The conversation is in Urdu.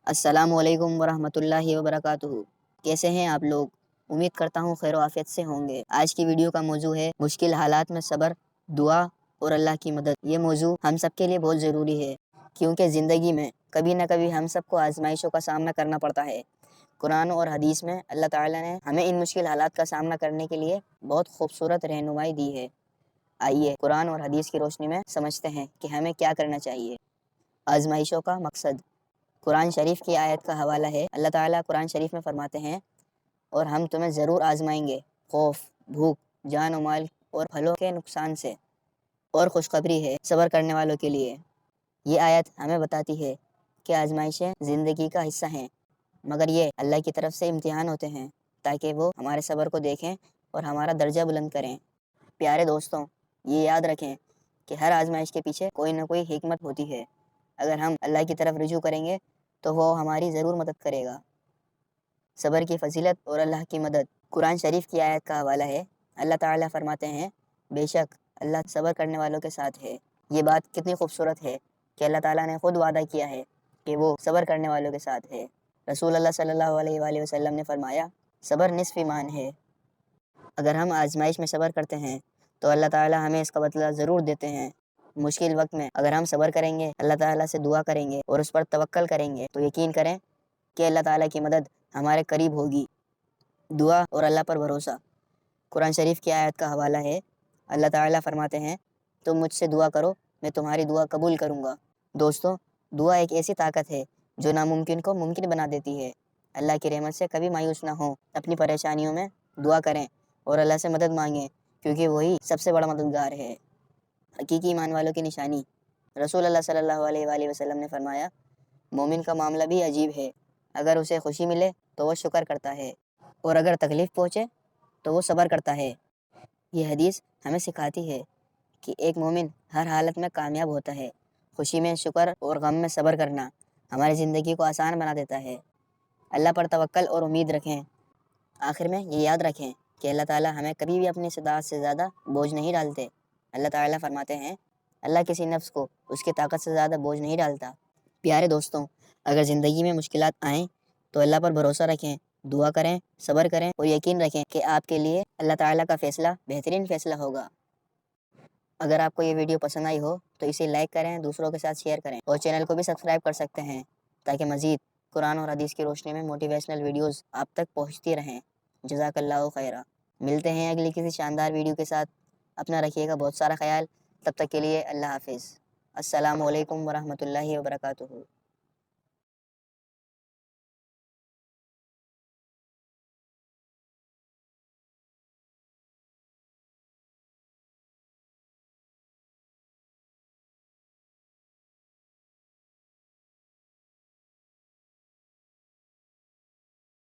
السلام علیکم ورحمۃ اللہ وبرکاتہ۔ کیسے ہیں آپ لوگ؟ امید کرتا ہوں خیر و عافیت سے ہوں گے۔ آج کی ویڈیو کا موضوع ہے مشکل حالات میں صبر، دعا اور اللہ کی مدد۔ یہ موضوع ہم سب کے لیے بہت ضروری ہے، کیونکہ زندگی میں کبھی نہ کبھی ہم سب کو آزمائشوں کا سامنا کرنا پڑتا ہے۔ قرآن اور حدیث میں اللہ تعالیٰ نے ہمیں ان مشکل حالات کا سامنا کرنے کے لیے بہت خوبصورت رہنمائی دی ہے۔ آئیے قرآن اور حدیث کی روشنی میں سمجھتے ہیں کہ ہمیں کیا کرنا چاہیے۔ آزمائشوں کا مقصد۔ قرآن شریف کی آیت کا حوالہ ہے۔ اللہ تعالیٰ قرآن شریف میں فرماتے ہیں، اور ہم تمہیں ضرور آزمائیں گے، خوف، بھوک، جان و مال اور پھلوں کے نقصان سے، اور خوشخبری ہے صبر کرنے والوں کے لیے۔ یہ آیت ہمیں بتاتی ہے کہ آزمائشیں زندگی کا حصہ ہیں، مگر یہ اللہ کی طرف سے امتحان ہوتے ہیں تاکہ وہ ہمارے صبر کو دیکھیں اور ہمارا درجہ بلند کریں۔ پیارے دوستوں، یہ یاد رکھیں کہ ہر آزمائش کے پیچھے کوئی نہ کوئی حکمت ہوتی ہے۔ اگر ہم اللہ کی طرف رجوع کریں گے تو وہ ہماری ضرور مدد کرے گا۔ صبر کی فضیلت اور اللہ کی مدد۔ قرآن شریف کی آیت کا حوالہ ہے۔ اللہ تعالیٰ فرماتے ہیں، بے شک اللہ صبر کرنے والوں کے ساتھ ہے۔ یہ بات کتنی خوبصورت ہے کہ اللہ تعالیٰ نے خود وعدہ کیا ہے کہ وہ صبر کرنے والوں کے ساتھ ہے۔ رسول اللہ صلی اللہ علیہ وآلہ وسلم نے فرمایا، صبر نصف ایمان ہے۔ اگر ہم آزمائش میں صبر کرتے ہیں تو اللہ تعالیٰ ہمیں اس کا بدلہ ضرور دیتے ہیں۔ مشکل وقت میں اگر ہم صبر کریں گے، اللہ تعالیٰ سے دعا کریں گے اور اس پر توکل کریں گے تو یقین کریں کہ اللہ تعالیٰ کی مدد ہمارے قریب ہوگی۔ دعا اور اللہ پر بھروسہ۔ قرآن شریف کی آیت کا حوالہ ہے۔ اللہ تعالیٰ فرماتے ہیں، تم مجھ سے دعا کرو، میں تمہاری دعا قبول کروں گا۔ دوستوں، دعا ایک ایسی طاقت ہے جو ناممکن کو ممکن بنا دیتی ہے۔ اللہ کی رحمت سے کبھی مایوس نہ ہوں، اپنی پریشانیوں میں دعا کریں اور اللہ سے مدد مانگیں، کیونکہ وہی سب سے بڑا مددگار ہے۔ حقیقی ایمان والوں کی نشانی۔ رسول اللہ صلی اللہ علیہ وآلہ وسلم نے فرمایا، مومن کا معاملہ بھی عجیب ہے، اگر اسے خوشی ملے تو وہ شکر کرتا ہے، اور اگر تکلیف پہنچے تو وہ صبر کرتا ہے۔ یہ حدیث ہمیں سکھاتی ہے کہ ایک مومن ہر حالت میں کامیاب ہوتا ہے۔ خوشی میں شکر اور غم میں صبر کرنا ہماری زندگی کو آسان بنا دیتا ہے۔ اللہ پر توکل اور امید رکھیں۔ آخر میں یہ یاد رکھیں کہ اللہ تعالیٰ ہمیں کبھی بھی اپنی استطاعت سے زیادہ بوجھ نہیں ڈالتے۔ اللہ تعالیٰ فرماتے ہیں، اللہ کسی نفس کو اس کی طاقت سے زیادہ بوجھ نہیں ڈالتا۔ پیارے دوستوں، اگر زندگی میں مشکلات آئیں تو اللہ پر بھروسہ رکھیں، دعا کریں، صبر کریں اور یقین رکھیں کہ آپ کے لیے اللہ تعالیٰ کا فیصلہ بہترین فیصلہ ہوگا۔ اگر آپ کو یہ ویڈیو پسند آئی ہو تو اسے لائک کریں، دوسروں کے ساتھ شیئر کریں، اور چینل کو بھی سبسکرائب کر سکتے ہیں تاکہ مزید قرآن اور حدیث کی روشنی میں موٹیویشنل ویڈیوز آپ تک پہنچتی رہیں۔ جزاک اللہ خیرہ۔ ملتے ہیں اگلی کسی شاندار ویڈیو کے ساتھ۔ اپنا رکھیے گا بہت سارا خیال۔ تب تک کے لیے اللہ حافظ۔ السلام علیکم ورحمۃ اللہ وبرکاتہ۔